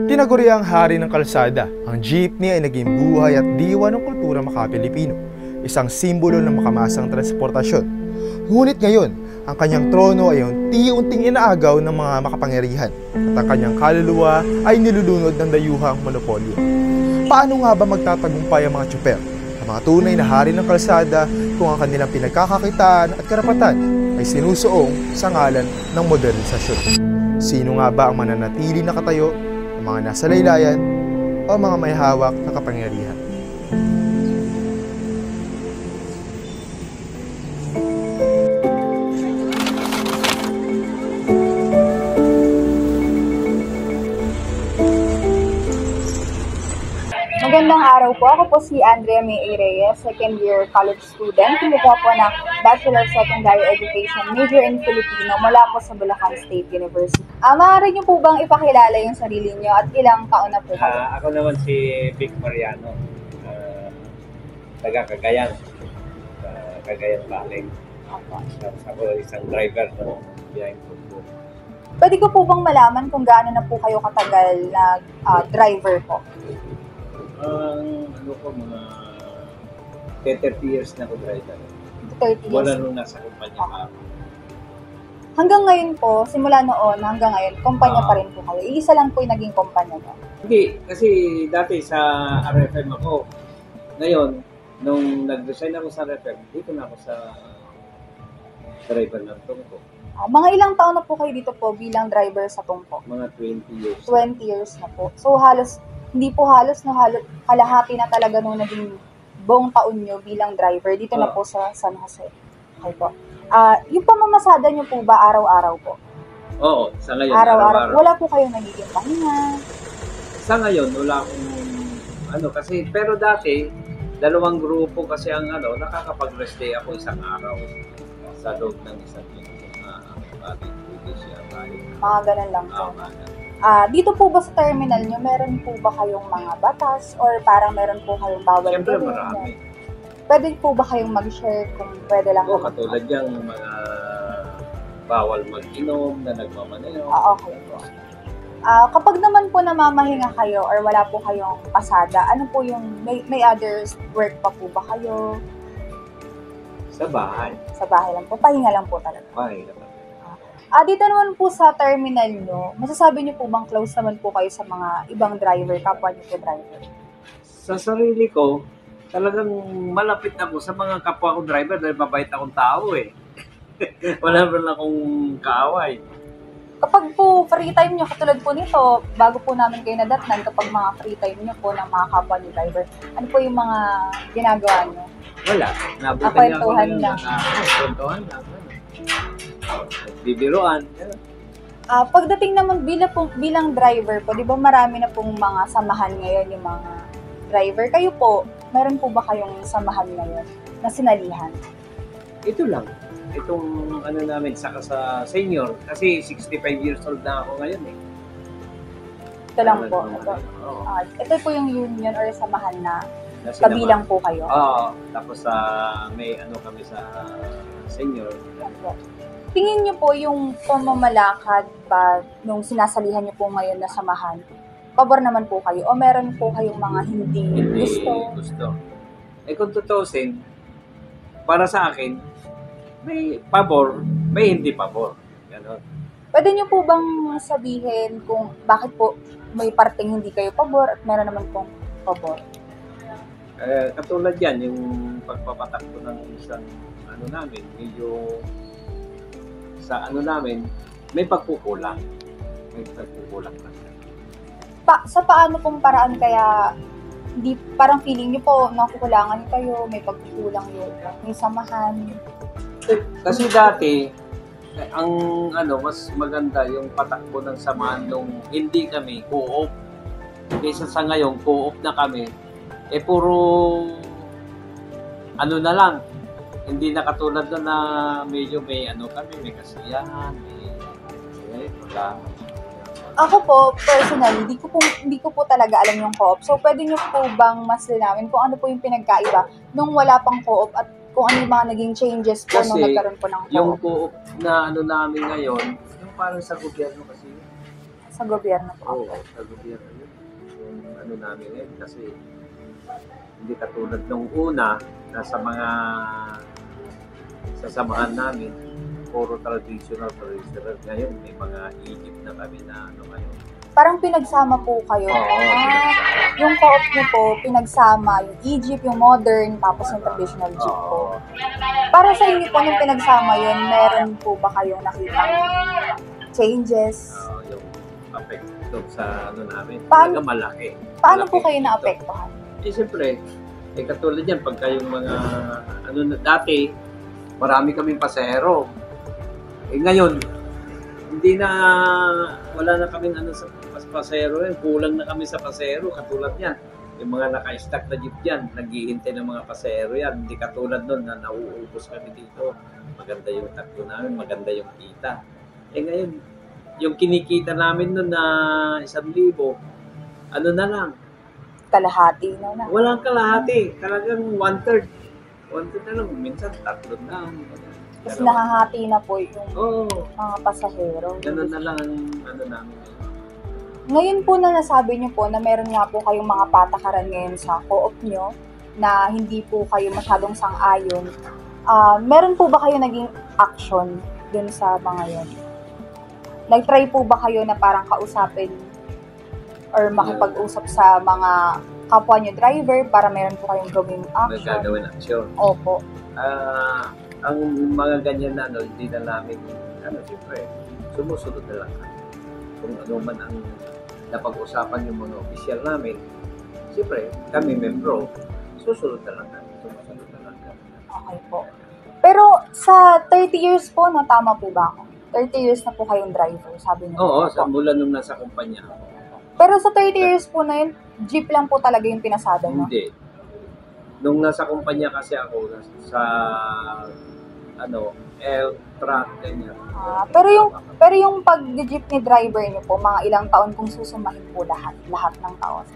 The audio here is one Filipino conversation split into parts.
Tinaguriang hari ng kalsada, ang jeepney ay naging buhay at diwa ng kultura Maka-Pilipino, isang simbolo ng makamasang transportasyon. Ngunit ngayon, ang kanyang trono ay unti-unting inaagaw ng mga makapangyarihan at ang kanyang kaluluwa ay nilulunod ng dayuhang monopolyo. Paano nga ba magtatagumpay ang mga tsuper, ang mga tunay na hari ng kalsada, kung ang kanilang pinagkakakitaan at karapatan ay sinusuong sa ngalan ng modernisasyon? Sino nga ba ang mananatili na katayo, ang mga nasa laylayan o mga may hawak na kapangyarihan? Magandang araw po. Ako po si Andrea May Reyes, second year college student. Kumukuha po ng Bachelor of Secondary Education, major in Filipino, mula po sa Bulacan State University. Maaari niyo po bang ipakilala yung sarili niyo at ilang taon na po kayo? Ako naman si Vic Mariano, taga Cagayan, Cagayan Valley. Ako isang driver ng biyaheng po. Pwede ko po bang malaman kung gaano na po kayo katagal na driver po? Ano ko, mga 30 years na ako driver. 30 years? Wala nung nasa kumpanya pa ako. Hanggang ngayon po, simula noon hanggang ngayon, kumpanya pa rin po kayo. Iisa lang po yung naging kumpanya niyo. Hindi, kasi dati sa RFM ako. Ngayon, nung nag-resign ako sa RFM, dito na ako sa driver ng Tungko. Mga ilang taon na po kayo dito po bilang driver sa Tungko? Mga 20 years. 20 years na po. So halos, hindi po halos, no, halos kalahati na talaga nung naging buong taon nyo bilang driver dito na po sa San Jose. Okay po. Yung pamamasada nyo po ba araw-araw po? Oo, sa ngayon. Araw-araw. Wala po kayong nagiging pahinga? Sa ngayon, wala akong kasi, pero dati, dalawang grupo kasi ang nakakapag-rest day ako isang araw sa loob ng isang linggo. Mga ganun lang po. Dito po ba sa terminal nyo, meron po ba kayong mga batas or parang meron po kayong bawal? Siyempre marami. Pwede po ba kayong mag-share kung pwede lang? Katulad yung mga bawal mag-inom na nagmamaneho. Okay po. Kapag naman po namamahinga kayo or wala po kayong pasada, ano po yung, may other work pa po ba kayo? Sa bahay. Sa bahay lang po, pahinga lang po talaga. Bahay naman. Dito naman po sa terminal nyo, masasabi nyo po bang close naman po kayo sa mga ibang driver, kapwa nyo po driver? Sa sarili ko, talagang malapit ako sa mga kapwa ko driver dahil mabait akong tao eh. Wala rin akong kaaway. Kapag po free time nyo, katulad po nito, bago po namin kayo nadatnan, kapag mga free time nyo po ng mga kapwa nyo driver, ano po yung mga ginagawa nyo? Wala. Kwentuhan lang. Kwentuhan lang. Bibiruan. Pagdating naman bilang driver po, di ba marami na pong mga samahan ngayon yung mga driver. Kayo po, meron po ba kayong samahan ngayon na sinalihan? Ito lang. Itong namin, saka sa senior. Kasi 65 years old na ako ngayon eh. Ito lang po. Ito po yung union or samahan na kabilang po kayo. Tapos may kami sa senior. Tingin niyo po yung pamamalakad ba nung sinasalihan niyo po ngayon na samahan, pabor naman po kayo o meron po kayong mga hindi gusto? Kung tutusin, para sa akin, may pabor, may hindi pabor. Ganon. Pwede niyo po bang sabihin kung bakit po may parteng hindi kayo pabor at meron naman pong pabor? Katulad yan, yung pagpapatakbo ng isang namin, medyo sa namin, may pagkukulang. May pagkukulang lang. Sa paano pong paraan kaya hindi parang feeling niyo po nakukulangan kayo, may pagkukulang yung samahan? Kasi dati, ang mas maganda yung patakbo ng samahan nung hindi kami co-op. Kaysa sa ngayon, co-op na kami, puro na lang. Hindi na katulad na medyo may kami, may kasiyahan, may programa. Ako po, personally, hindi ko po talaga alam yung co-op. So, pwede niyo po bang mas linawin kung ano po yung pinagkaiba nung wala pang co-op at kung ano yung mga naging changes po nung nagkaroon po ng co-op? Yung co-op na namin ngayon, yung parang sa gobyerno kasi. Sa gobyerno po. Oo, sa gobyerno yun. Yung ano namin ngayon kasi hindi katulad nung una na sa mga sasamahan namin, puro traditional. Ngayon may mga Egypt na kami na ano ngayon. Parang pinagsama po kayo. Oo, Yung co-op niyo po, pinagsama yung Egypt, yung modern, tapos yung traditional jeep po. Oo. Para sa inyo po, nung pinagsama yun, meron po ba kayong nakita changes? Yung effect doon sa ano namin, Paano- talaga malaki. Paano Malaki po kayo dito. naapektuhan? Siyempre, katulad yan, pagka yung mga, ano na, dati, marami kaming pasahero. Ngayon, hindi na, wala na kaming ano sa pasahero yan, kulang na kami sa pasahero, katulad yan. Yung mga naka-stack na jeep yan, naghihintay ng mga pasahero yan, hindi katulad nun na nauubos kami dito. Maganda yung takbo namin, maganda yung kita. Ngayon, yung kinikita namin nun na 1,000, ano na lang, Kalahati na. walang kalahati. Talagang 1/3. 1/3 na lang. Minsan 3 na. Tapos nahahati na po yung Oo. mga pasahero. Ganun na lang ang ano namin. Ngayon po na nasabi niyo po na meron nga po kayong mga patakaran ngayon sa co-op niyo na hindi po kayo masyadong sang-ayon. Meron po ba kayo naging action dun sa mga yun? Nag-try po ba kayo na parang kausapin or makipag-usap sa mga kapwa niyo driver para meron po kayong gawing action? Magagawin action. Opo. Ang mga ganyan na ano, hindi na namin, siyempre, sumusunod na lang kami. Kung ano man ang napag-usapan yung mga opisyal namin, siyempre, kami membro, susunod na lang kami. Sumusunod na lang kami. Okay po. Pero sa 30 years po, no, tama po ba ako? 30 years na po kayong driver, sabi niyo. Oo, sa mula nung nasa kumpanya ako. Pero sa 30 years po na yun, jeep lang po talaga yung pinasada, no? Hindi. Nung nasa kumpanya kasi ako, sa truck, ganyan. Pero yung pag-jeep ni driver niyo po, mga ilang taon kung susumahin po lahat ng taon.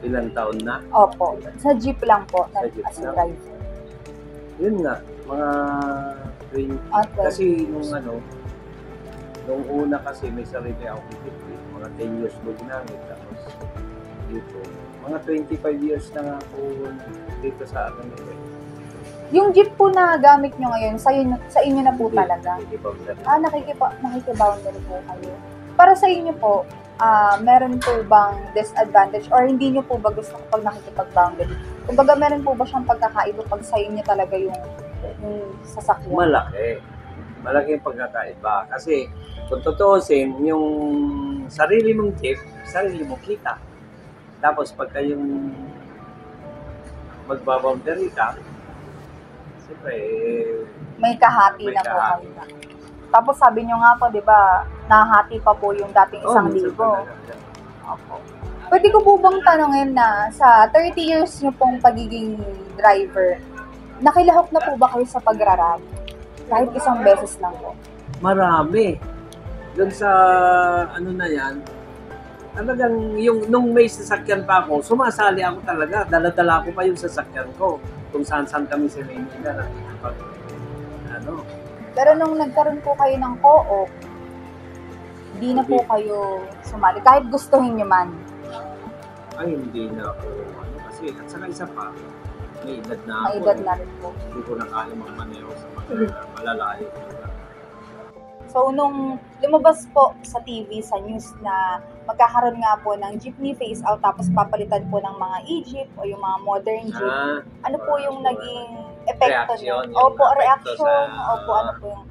Ilang taon na? Opo, sa jeep lang po, Sa jeep as a lang. driver. Yun nga, mga 20. Okay. Kasi nung una kasi may sarili ako dito, mga 10 years ko ginamit. Tapos dito, mga 25 years na nga ako dito sa akin. Yung jeep po na gamit nyo ngayon, sa inyo na po talaga. Nakikiboundary po kayo. Para sa inyo po, meron po bang disadvantage or hindi nyo po ba gusto kapag nakikipag-boundary? Kumbaga meron po ba siyang pagkakaiba pag sa inyo talaga yung sasakyan? Malaki yung pagkakaiba. Kasi kung tutuusin, yung sarili mong jeep, sarili mong kita. Tapos pagka yung magbaboundary ka, siyempre, May kahati na po kayo. Tapos sabi nyo nga po, di ba, nahati pa po yung dating 1,000. Opo. Pwede ko po bang tanongin na sa 30 years nyo pong pagiging driver, nakilahok na po ba kayo sa pagrarad? Kahit isang beses lang po. Marami. Doon sa na yan, talagang nung may sasakyan pa ako, sumasali ako talaga. Dala-dala ko pa yung sasakyan ko. Kung saan-saan kami sa Maynila. Pero nung nagkaroon po kayo ng co-op, hindi na po kayo sumali. Kahit gustuhin nyo man. Ay, hindi na ako. Kasi, at saka isa pa, may edad na ako. May edad na rin po. Hindi ko na kaya mga maneho sa mga malalayo. So, nung lumabas po sa TV, sa news na magkakaroon nga po ng jeepney phase out tapos papalitan po ng mga e-jeep o yung mga modern jeep, ano po yung naging epekto nyo? Reaction, Opo, yung reaction. epekto Opo, ano po yung...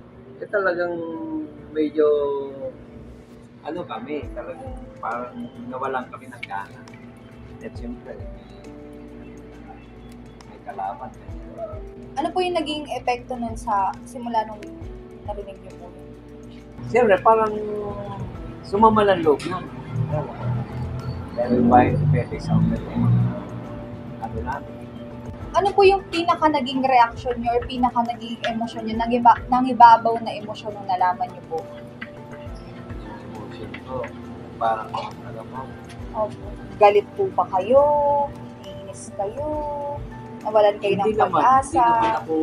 Talagang medyo, kami, talagang parang nawalan kami ng gana. At siyempre, may kalaban. Ano po yung naging epekto nun sa simula nung narinig nyo po? Siyempre, parang sumama ng loob nun. Dahil bahay pwede sa natin. Ano po yung pinaka naging reaction nyo or pinaka naging emosyon nyo, nangibabaw na emosyon nung nalaman nyo po? Emotion ko, parang Opo. Galit po ba kayo? Iinis kayo? Nawalan kayo ng pag-asa? Hindi naman ako,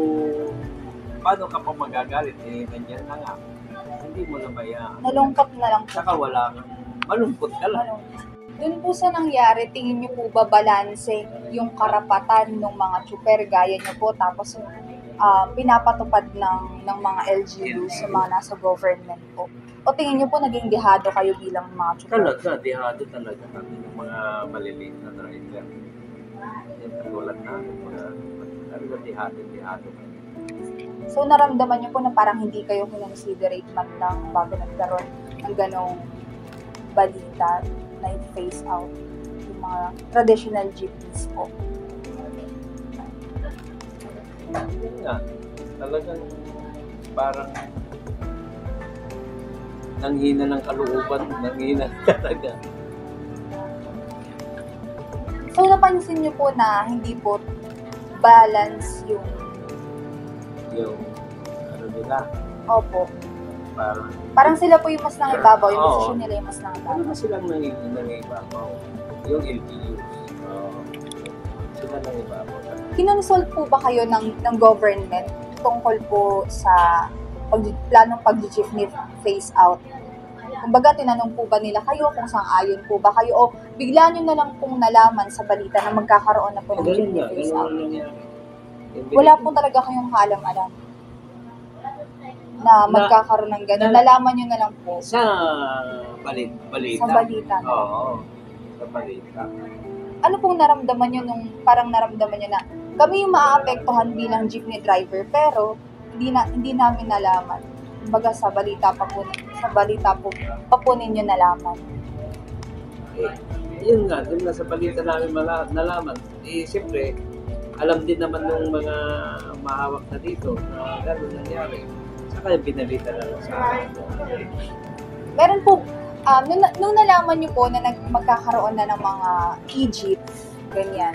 paano ka pa magagalit? Ganyan na nga. Hindi mo na bayaan. Nalungkot na lang po. Saka wala kang malungkot ka lang. Doon po sa nangyari, tingin niyo po ba balanse yung karapatan ng mga tsuper gaya niyo po tapos pinapatupad ng mga LGU sa mga nasa government po? O tingin niyo po naging dihado kayo bilang mga tsuper? Talaga, dihado talaga kami ng mga maliliit na driver. Yung katulad namin, talaga dihado. So naramdaman niyo po na parang hindi kayo kinonsiderate man lang bago nagkaroon ng ganong balita na i-phase out yung mga traditional jeepneys po. Yun nga, talagang parang nanghina ng kalooban, nanghina talaga. So napansin niyo po na hindi po balance yung ano nila, opo. Parang Sila po yung mas nangibabaw, yung Oo. desisyon nila yung mas nangibabaw. ano ba silang nangibabaw? Yung LGUs. Sila nangibabaw. Kinonsult po ba kayo ng government tungkol po sa planong pag-jeepney phase out? Kumbaga, tinanong po ba nila kayo kung sang-ayon po ba kayo o bigla nyo na lang pong nalaman sa balita na magkakaroon na po ng jeepney phase out? Wala po talaga kayong kaalam-alam na magkakaroon ng gano'n. Nalaman nyo na lang po Sa balita. sa balita. Oo, sa balita. Ano pong naramdaman nyo nung parang naramdaman nyo na kami yung maaapektuhan bilang jeepney driver pero hindi namin nalaman. Kumbaga sa balita pa po ninyo nalaman. Yun nga, dun na sa balita namin nalaman. Siyempre, alam din naman ng mga mahawak na dito na gano'n nangyari. Saka yung binalita na lang sa akin. Meron po, nung nalaman nyo po na magkakaroon na ng mga e-jeep, ganyan,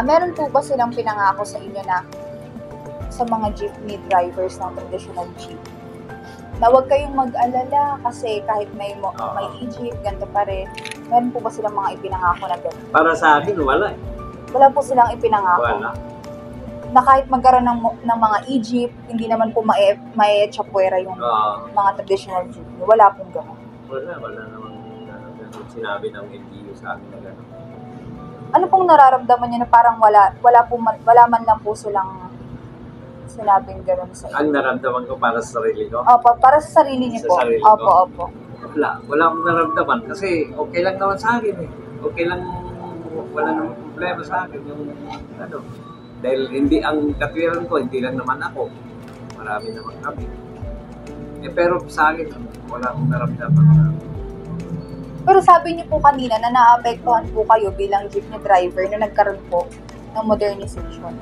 meron po ba silang pinangako sa inyo na sa mga jeepney drivers ng traditional jeep? Na huwag kayong mag-alala kasi kahit may e-jeep, ganito pa rin. Meron po ba silang mga ipinangako na gano'n? Para sa akin, wala eh. Wala po silang ipinangako. Wala. Na kahit magkaroon ng mga e-jeep, hindi naman po mae-chapwera yung mga traditional jeep. Wala pong gano'n. Wala namang sinabi ng LGU sa akin na gano'n. Ano pong nararamdaman niyo na parang wala man lang po silang sinabing gano'n sa inyo? Ang naramdaman ko para sa sarili ko? Opo, para sa sarili niyo po. Sa sarili ko? Opo. Wala akong naramdaman kasi okay lang naman sa akin eh. Okay lang, wala namang problema sa akin yung ano. Dahil hindi ang katwiran ko, hindi lang naman ako. Marami naman kami. Pero sa akin, wala akong naramdaman. Pero sabi niyo po kanina na naapektuhan po kayo bilang jeepney driver na nagkaroon po ng modernization.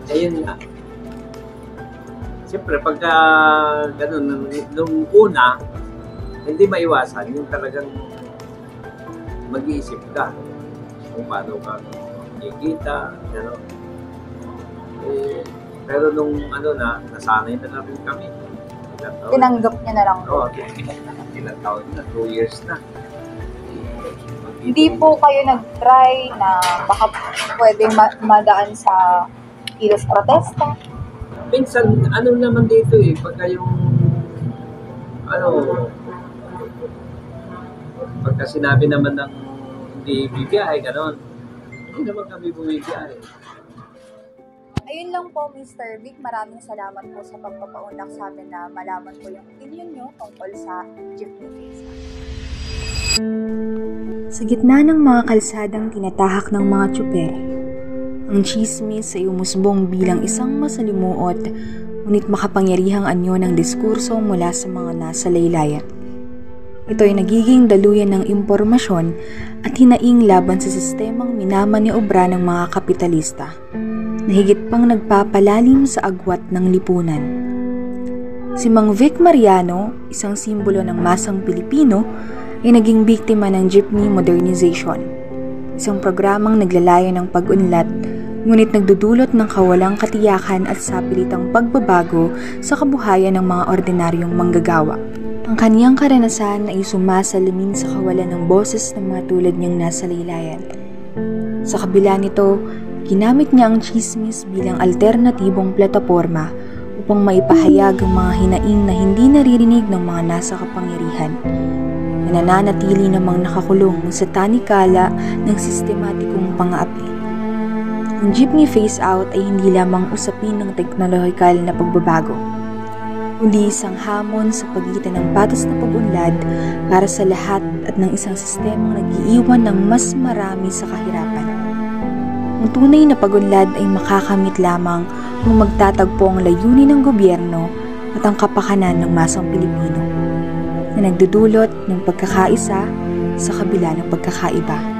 Ayun nga. Siyempre, pagka ganun, nung una, hindi maiwasan yung talagang mag-iisip ka kung paano ka kikita, gano'n. Pero nung nasanay na rin kami. Tinanggap niya na lang po. Oo, ilang taon na, 2 years na. Hindi po kayo nag-try na baka pwedeng madaan sa kilos protesta? Minsan, naman dito pagka yung, pagka sinabi naman ng hindi bibiyahe, gano'n, hindi naman kami bumibiyahe. Ayun lang po, Mr. Vic. Maraming salamat po sa pagpapaunlak sa amin na malaman po yung opinion nyo tungkol sa jeepney phase out. Sa gitna ng mga kalsadang tinatahak ng mga tsuper, ang tsismis ay umusbong bilang isang masalimuot ngunit makapangyarihang anyo ng diskurso mula sa mga nasa laylayan. Ito ay nagiging daluyan ng impormasyon at hinaing laban sa sistemang minamaniobra ng mga kapitalista na higit pang nagpapalalim sa agwat ng lipunan. Si Mang Vic Mariano, isang simbolo ng masang Pilipino, ay naging biktima ng jeepney modernization, isang programang naglalayo ng pag-unlad ngunit nagdudulot ng kawalang katiyakan at sapilitang pagbabago sa kabuhayan ng mga ordinaryong manggagawa. Ang kaniyang karanasan ay sumasalamin sa kawalan ng boses ng mga tulad niyang nasa laylayan. Sa kabila nito, ginamit niya ang tsismis bilang alternatibong plataporma upang maipahayag ang mga hinaing na hindi naririnig ng mga nasa kapangyarihan. na nananatili namang nakakulong sa tanikala ng sistematikong pang-aapi. Ang jeepney phase-out ay hindi lamang usapin ng teknolohikal na pagbabago, kundi isang hamon sa pagitan ng patas na pag-unlad para sa lahat at ng isang sistemang nag-iiwan ng mas marami sa kahirapan. Ang tunay na pag-unlad ay makakamit lamang kung magtatagpo ang layunin ng gobyerno at ang kapakanan ng masang Pilipino na nagdudulot ng pagkakaisa sa kabila ng pagkakaiba.